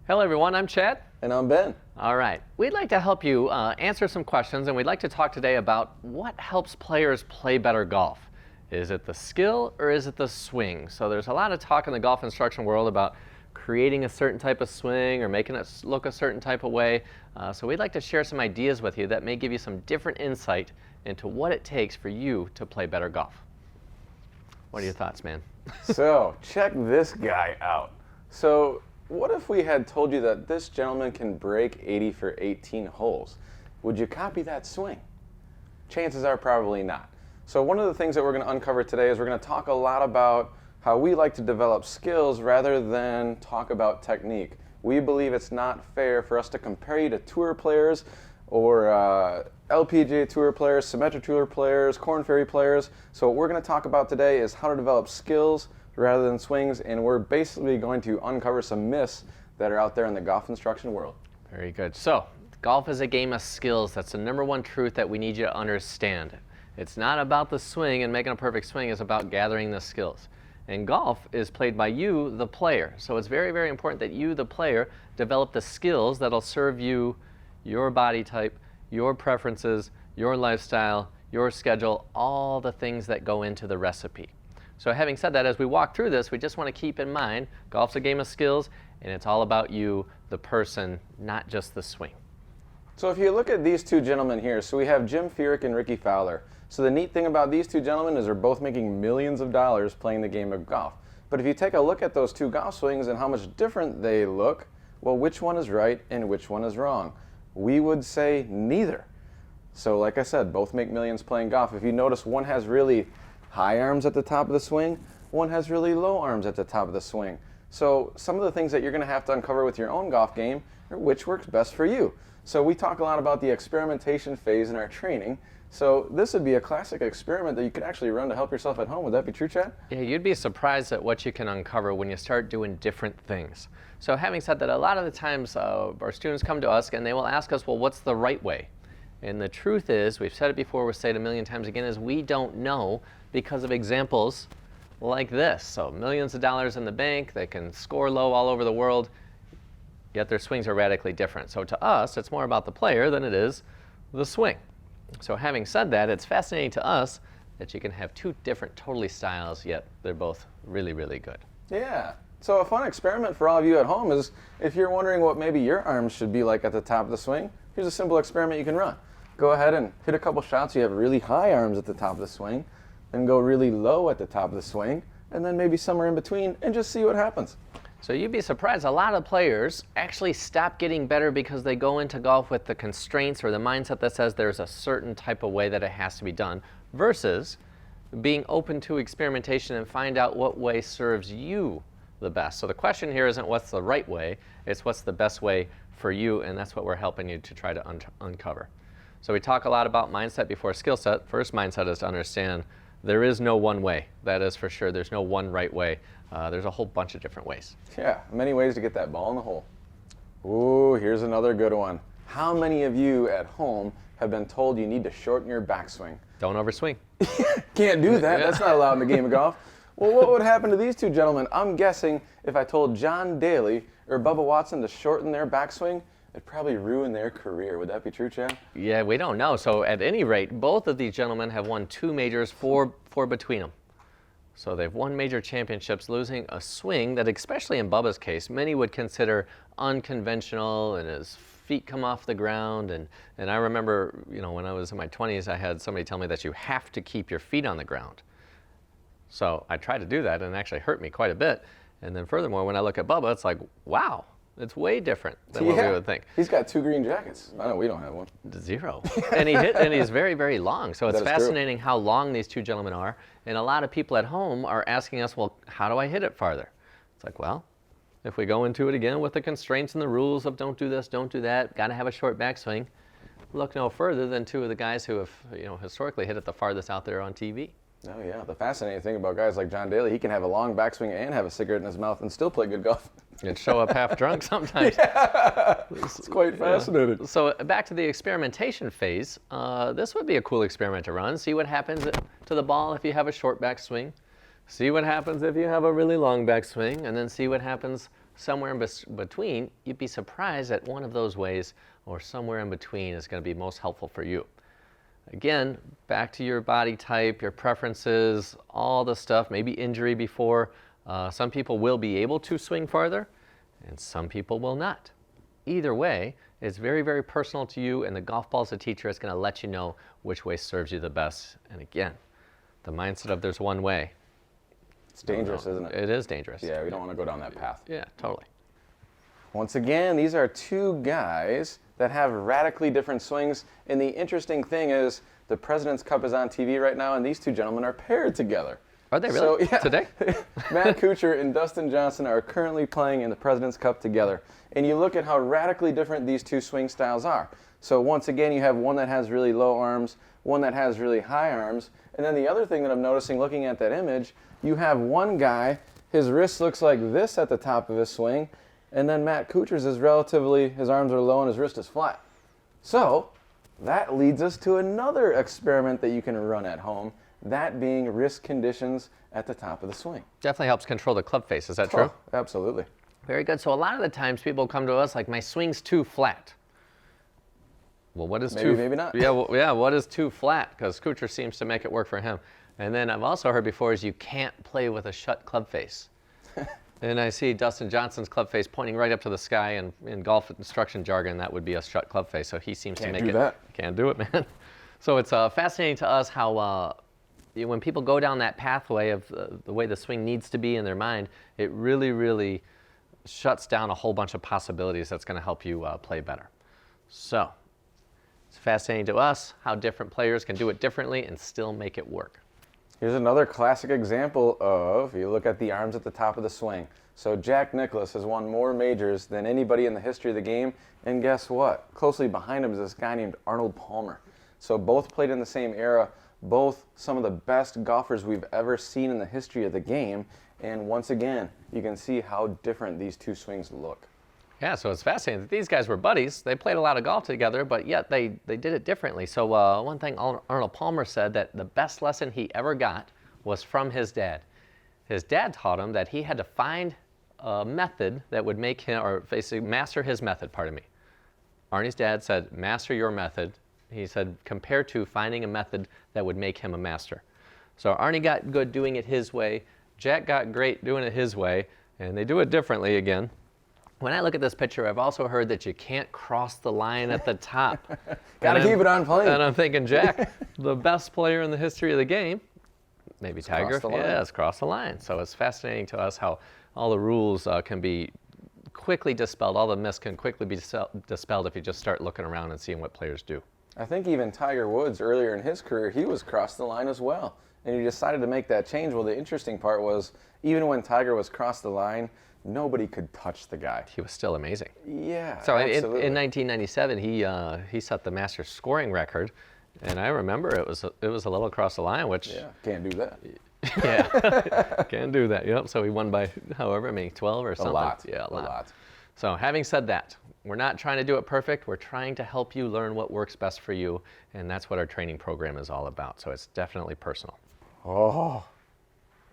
Hello everyone, I'm Chad. And I'm Ben. All right, we'd like to help you answer some questions, and we'd like to talk today about what helps players play better golf. Is it the skill or is it the swing? So there's a lot of talk in the golf instruction world about creating a certain type of swing or making it look a certain type of way. So we'd like to share some ideas with you that may give you some different insight into what it takes for you to play better golf. What are your thoughts, man? So, check this guy out. So, what if we had told you that this gentleman can break 80 for 18 holes? Would you copy that swing? Chances are probably not. So one of the things that we're going to uncover today is we're going to talk a lot about how we like to develop skills rather than talk about technique. We believe it's not fair for us to compare you to tour players or LPGA Tour players, Symetra Tour players, Korn Ferry players. So what we're going to talk about today is how to develop skills rather than swings, and we're basically going to uncover some myths that are out there in the golf instruction world. Very good. So, golf is a game of skills. That's the number one truth that we need you to understand. It's not about the swing and making a perfect swing. It's about gathering the skills. And golf is played by you, the player. So it's very, very important that you, the player, develop the skills that'll serve you, your body type, your preferences, your lifestyle, your schedule, all the things that go into the recipe. So having said that, as we walk through this, we just want to keep in mind, golf's a game of skills, and it's all about you, the person, not just the swing. So if you look at these two gentlemen here, so we have Furyk and Rickie Fowler. So the neat thing about these two gentlemen is they're both making millions of dollars playing the game of golf. But if you take a look at those two golf swings and how much different they look, well, which one is right and which one is wrong? We would say neither. So like I said, both make millions playing golf. If you notice, one has really high arms at the top of the swing, one has really low arms at the top of the swing. So some of the things that you're going to have to uncover with your own golf game are which works best for you. So we talk a lot about the experimentation phase in our training. So this would be a classic experiment that you could actually run to help yourself at home. Would that be true, Chad? Yeah, you'd be surprised at what you can uncover when you start doing different things. So having said that, a lot of the times our students come to us and they will ask us, well, what's the right way? And the truth is, we've said it before, we'll say it a million times again, is we don't know because of examples like this. So millions of dollars in the bank, they can score low all over the world, yet their swings are radically different. So to us, it's more about the player than it is the swing. So having said that, it's fascinating to us that you can have two different totally styles, yet they're both really, really good. Yeah. So a fun experiment for all of you at home is if you're wondering what maybe your arms should be like at the top of the swing, here's a simple experiment you can run. Go ahead and hit a couple shots. You have really high arms at the top of the swing, then go really low at the top of the swing, and then maybe somewhere in between, and just see what happens. So you'd be surprised, a lot of players actually stop getting better because they go into golf with the constraints or the mindset that says there's a certain type of way that it has to be done, versus being open to experimentation and find out what way serves you the best. So the question here isn't what's the right way, it's what's the best way for you, and that's what we're helping you to try to uncover. So we talk a lot about mindset before skill set. First mindset is to understand there is no one way. That is for sure. There's no one right way. There's a whole bunch of different ways. Yeah, many ways to get that ball in the hole. Ooh, here's another good one. How many of you at home have been told you need to shorten your backswing? Don't overswing. Can't do that. That's not allowed in the game of golf. Well, what would happen to these two gentlemen? I'm guessing if I told John Daly or Bubba Watson to shorten their backswing, it'd probably ruin their career. Would that be true, Chad? Yeah, we don't know. So at any rate, both of these gentlemen have won 2 majors, four between them. So they've won major championships, losing a swing that, especially in Bubba's case, many would consider unconventional, and his feet come off the ground. And I remember, when I was in my 20s, I had somebody tell me that you have to keep your feet on the ground. So I tried to do that, and it actually hurt me quite a bit. And then furthermore, when I look at Bubba, it's like, wow, it's way different than what we would think. He's got 2 green jackets. I know we don't have one. 0. And he's very, very long. So it's fascinating how long these two gentlemen are. And a lot of people at home are asking us, well, how do I hit it farther? It's like, well, if we go into it again with the constraints and the rules of don't do this, don't do that, got to have a short backswing, look no further than 2 of the guys who have historically hit it the farthest out there on TV. Oh yeah, the fascinating thing about guys like John Daly, he can have a long backswing and have a cigarette in his mouth and still play good golf. And show up half drunk sometimes. Yeah, it's quite fascinating. Yeah. So back to the experimentation phase, this would be a cool experiment to run. See what happens to the ball if you have a short backswing. See what happens if you have a really long backswing, and then see what happens somewhere in between, you'd be surprised that one of those ways or somewhere in between is going to be most helpful for you. Again, back to your body type, your preferences, all the stuff, maybe injury before. Some people will be able to swing farther, and some people will not. Either way, it's very, very personal to you, and the golf ball as a teacher is going to let you know which way serves you the best. And again, the mindset of there's one way. It's dangerous, isn't it? It is dangerous. Yeah, we don't want to go down that path. Yeah, totally. Once again, these are two guys that have radically different swings. And the interesting thing is the President's Cup is on TV right now, and these two gentlemen are paired together. Are they really? So, yeah, Today? Matt Kuchar and Dustin Johnson are currently playing in the President's Cup together. And you look at how radically different these two swing styles are. So once again, you have one that has really low arms, one that has really high arms. And then the other thing that I'm noticing looking at that image, you have one guy, his wrist looks like this at the top of his swing, and then Matt Kuchar's is relatively, his arms are low and his wrist is flat. So that leads us to another experiment that you can run at home, that being wrist conditions at the top of the swing. Definitely helps control the club face. Is that true? Oh, absolutely. Very good. So a lot of the times people come to us like, my swing's too flat. Well, what is Maybe not. Yeah, what is too flat? Because Kuchar seems to make it work for him. And then I've also heard before is you can't play with a shut club face. And I see Dustin Johnson's club face pointing right up to the sky, and in golf instruction jargon, that would be a shut club face. So he seems to make it. Can't do it, man. So it's fascinating to us how when people go down that pathway of the way the swing needs to be in their mind, it really, really shuts down a whole bunch of possibilities that's going to help you play better. So it's fascinating to us how different players can do it differently and still make it work. Here's another classic example of, you look at the arms at the top of the swing. So Jack Nicklaus has won more majors than anybody in the history of the game, and guess what? Closely behind him is this guy named Arnold Palmer. So both played in the same era, both some of the best golfers we've ever seen in the history of the game, and once again, you can see how different these two swings look. Yeah, so it's fascinating that these guys were buddies. They played a lot of golf together, but yet they did it differently. So one thing Arnold Palmer said that the best lesson he ever got was from his dad. His dad taught him that he had to find a method that would make him, or basically master his method, pardon me. Arnie's dad said, master your method. He said, compared to finding a method that would make him a master. So Arnie got good doing it his way. Jack got great doing it his way, and they do it differently again. When I look at this picture, I've also heard that you can't cross the line at the top. Gotta keep it on plane. And I'm thinking, Jack, the best player in the history of the game, maybe Tiger, has crossed the line. So it's fascinating to us how all the rules can be quickly dispelled. All the myths can quickly be dispelled if you just start looking around and seeing what players do. I think even Tiger Woods, earlier in his career, he was crossed the line as well. And he decided to make that change. Well, the interesting part was, even when Tiger was crossed the line, nobody could touch the guy. He was still amazing. Yeah, so absolutely. In 1997, he set the Masters scoring record, and I remember it was a little across the line, which can't do that. Yeah, can't do that. Yep. So he won by however many, 12 or something. A lot. Yeah, a lot. So having said that, we're not trying to do it perfect. We're trying to help you learn what works best for you, and that's what our training program is all about. So it's definitely personal. Oh,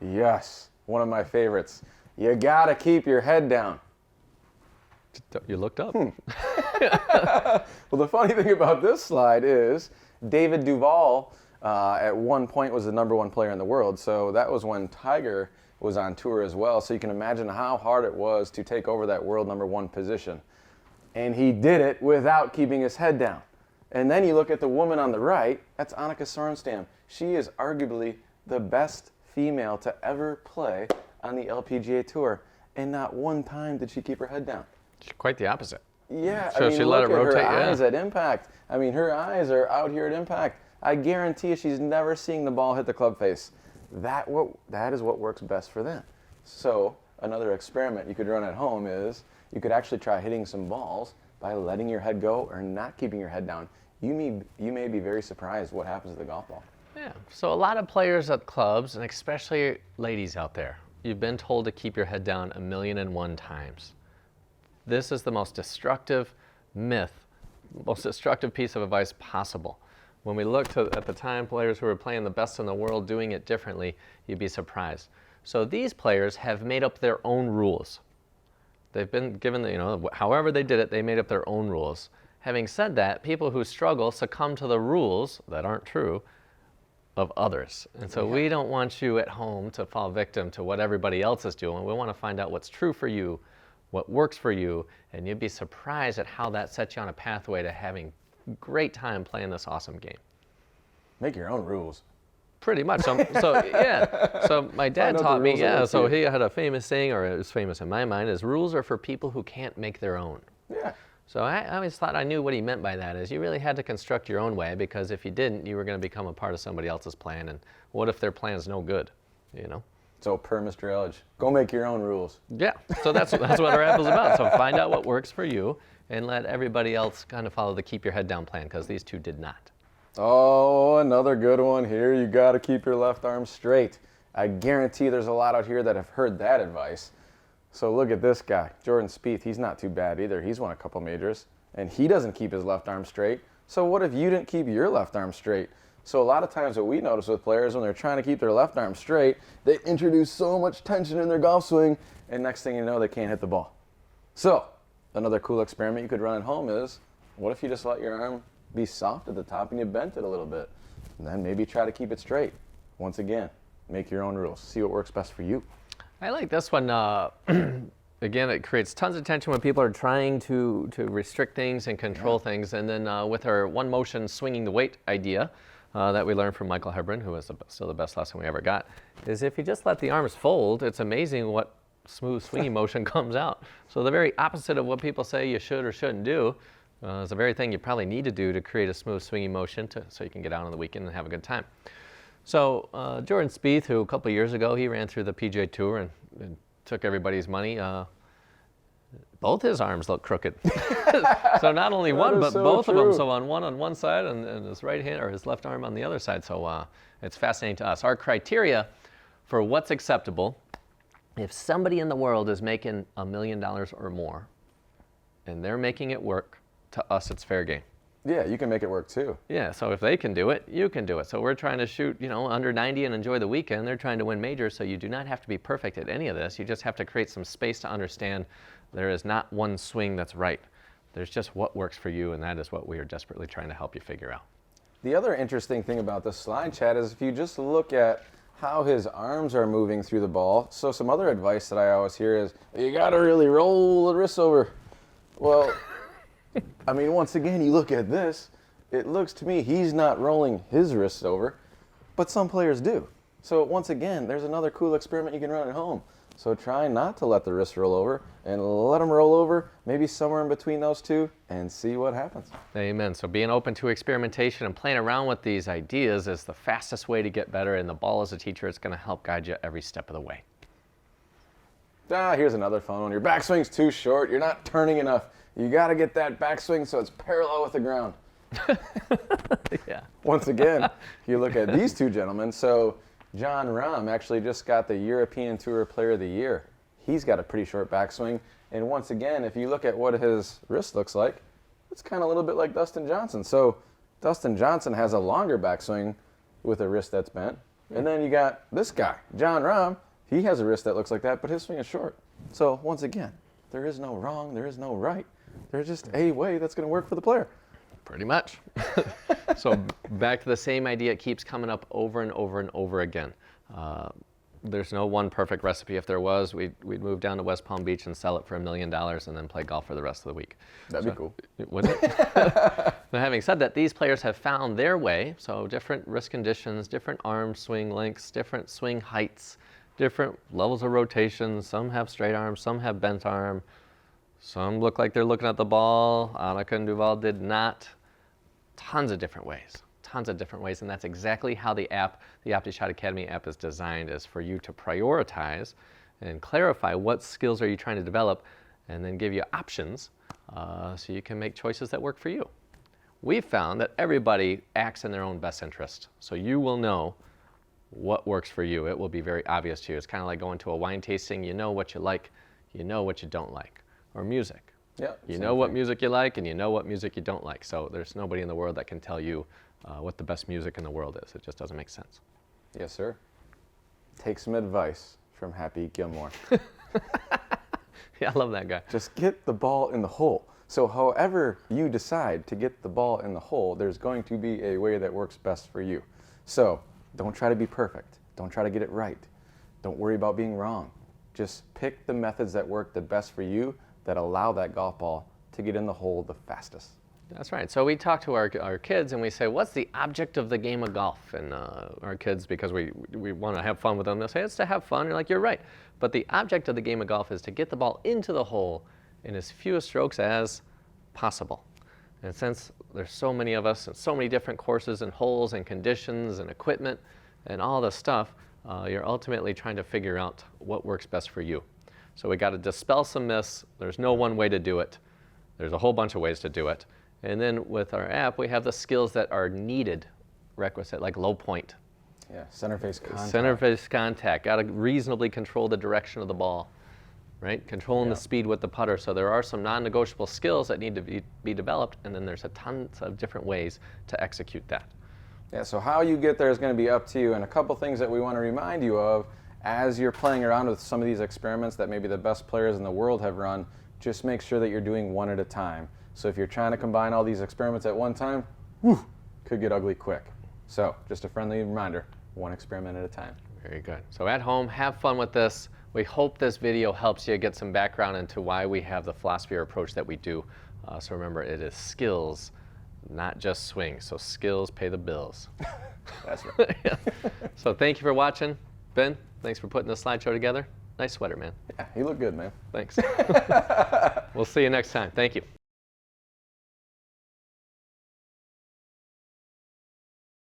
yes, one of my favorites. You gotta keep your head down. You looked up. Well, the funny thing about this slide is David Duval at one point was the #1 player in the world. So that was when Tiger was on tour as well. So you can imagine how hard it was to take over that world #1 position. And he did it without keeping his head down. And then you look at the woman on the right, that's Annika Sorenstam. She is arguably the best female to ever play on the LPGA Tour, and not one time did she keep her head down. Quite the opposite. Yeah, so I mean, she look let it at rotate. her eyes at impact. I mean, her eyes are out here at impact. I guarantee she's never seeing the ball hit the club face. That is what works best for them. So another experiment you could run at home is you could actually try hitting some balls by letting your head go or not keeping your head down. You may be very surprised what happens to the golf ball. Yeah, so a lot of players at clubs, and especially ladies out there, you've been told to keep your head down 1,000,001 times. This is the most destructive myth, most destructive piece of advice possible. When we looked at the time players who were playing the best in the world doing it differently, you'd be surprised. So these players have made up their own rules. They've been given, however they did it, they made up their own rules. Having said that, people who struggle succumb to the rules that aren't true of others. And so we don't want you at home to fall victim to what everybody else is doing. We want to find out what's true for you, what works for you, and you'd be surprised at how that sets you on a pathway to having a great time playing this awesome game. Make your own rules. Pretty much. So yeah. So my dad taught me, so he had a famous saying, or it was famous in my mind, is rules are for people who can't make their own. Yeah. So I always thought I knew what he meant by that, is you really had to construct your own way, because if you didn't, you were going to become a part of somebody else's plan, and what if their plan's no good, So per Mr. Elledge, go make your own rules. Yeah, so that's what our app is about. So find out what works for you, and let everybody else kind of follow the keep your head down plan, because these two did not. Oh, another good one here. You got to keep your left arm straight. I guarantee there's a lot out here that have heard that advice. So look at this guy, Jordan Spieth. He's not too bad either. He's won a couple majors, and he doesn't keep his left arm straight. So what if you didn't keep your left arm straight? So a lot of times what we notice with players when they're trying to keep their left arm straight, they introduce so much tension in their golf swing, and next thing you know, they can't hit the ball. So another cool experiment you could run at home is, what if you just let your arm be soft at the top and you bent it a little bit? And then maybe try to keep it straight. Once again, make your own rules. See what works best for you. I like this one. Again, it creates tons of tension when people are trying to restrict things and control things. And then with our one motion swinging the weight idea that we learned from Michael Hebron, who was still the best lesson we ever got, is if you just let the arms fold, it's amazing what smooth swinging motion comes out. So the very opposite of what people say you should or shouldn't do is the very thing you probably need to do to create a smooth swinging motion so you can get out on the weekend and have a good time. So Jordan Spieth, who a couple of years ago, he ran through the PGA Tour and took everybody's money. Both his arms look crooked. So not only one, but both of them. So on one side and his right hand or his left arm on the other side. So it's fascinating to us. Our criteria for what's acceptable, if somebody in the world is making $1 million or more and they're making it work, to us it's fair game. Yeah, you can make it work too. Yeah, so if they can do it, you can do it. So we're trying to shoot, under 90 and enjoy the weekend. They're trying to win majors, so you do not have to be perfect at any of this. You just have to create some space to understand there is not one swing that's right. There's just what works for you, and that is what we are desperately trying to help you figure out. The other interesting thing about this slide, Chad, is if you just look at how his arms are moving through the ball. So some other advice that I always hear is, you got to really roll the wrists over. Well, I mean, once again, you look at this, it looks to me he's not rolling his wrists over, but some players do. So once again, there's another cool experiment you can run at home. So try not to let the wrists roll over and let them roll over, maybe somewhere in between those two, and see what happens. Amen. So being open to experimentation and playing around with these ideas is the fastest way to get better, and the ball as a teacher is going to help guide you every step of the way. Here's another fun one. Your backswing's too short. You're not turning enough. You got to get that backswing so it's parallel with the ground. Yeah. Once again, you look at these two gentlemen. So Jon Rahm actually just got the European Tour Player of the Year. He's got a pretty short backswing. And once again, if you look at what his wrist looks like, it's kind of a little bit like Dustin Johnson. So Dustin Johnson has a longer backswing with a wrist that's bent. And then you got this guy, Jon Rahm. He has a wrist that looks like that, but his swing is short. So once again, there is no wrong, there is no right. There's just a way that's going to work for the player. Pretty much. So back to the same idea, it keeps coming up over and over and over again. There's no one perfect recipe. If there was, we'd move down to West Palm Beach and sell it for $1 million and then play golf for the rest of the week. That'd be cool. Wouldn't it? Now, having said that, these players have found their way. So different wrist conditions, different arm swing lengths, different swing heights, different levels of rotation. Some have straight arm, some have bent arm. Some look like they're looking at the ball. Annika and Duval did not. Tons of different ways, and that's exactly how the app, the OptiShot Academy app, is designed, is for you to prioritize and clarify what skills are you trying to develop, and then give you options so you can make choices that work for you. We've found that everybody acts in their own best interest, so you will know what works for you. It will be very obvious to you. It's kind of like going to a wine tasting. You know what you like, you know what you don't like. Or music. Yeah, you know what music you like, and you know what music you don't like. So there's nobody in the world that can tell you what the best music in the world is. It just doesn't make sense. Yes, sir. Take some advice from Happy Gilmore. Yeah, I love that guy. Just get the ball in the hole. So however you decide to get the ball in the hole, there's going to be a way that works best for you. So don't try to be perfect. Don't try to get it right. Don't worry about being wrong. Just pick the methods that work the best for you, that allow that golf ball to get in the hole the fastest. That's right. So we talk to our kids and we say, what's the object of the game of golf? And our kids, because we want to have fun with them, they'll say, it's to have fun. You're like, you're right. But the object of the game of golf is to get the ball into the hole in as few strokes as possible. And since there's so many of us and so many different courses and holes and conditions and equipment and all this stuff, you're ultimately trying to figure out what works best for you. So we got to dispel some myths. There's no one way to do it. There's a whole bunch of ways to do it. And then with our app, we have the skills that are needed, requisite, like low point. Yeah, center face contact. Center face contact. Got to reasonably control the direction of the ball, right? Controlling the speed with the putter. So there are some non-negotiable skills that need to be developed, and then there's a tons of different ways to execute that. Yeah, so how you get there is going to be up to you, and a couple things that we want to remind you of as you're playing around with some of these experiments that maybe the best players in the world have run. Just make sure that you're doing one at a time. So if you're trying to combine all these experiments at one time, could get ugly quick. So just a friendly reminder, one experiment at a time. Very good. So at home, have fun with this. We hope this video helps you get some background into why we have the philosophy or approach that we do. So remember, it is skills, not just swing. So skills pay the bills. That's right. Yeah. So thank you for watching. Ben, thanks for putting this slideshow together. Nice sweater, man. Yeah, you look good, man. Thanks. We'll see you next time. Thank you.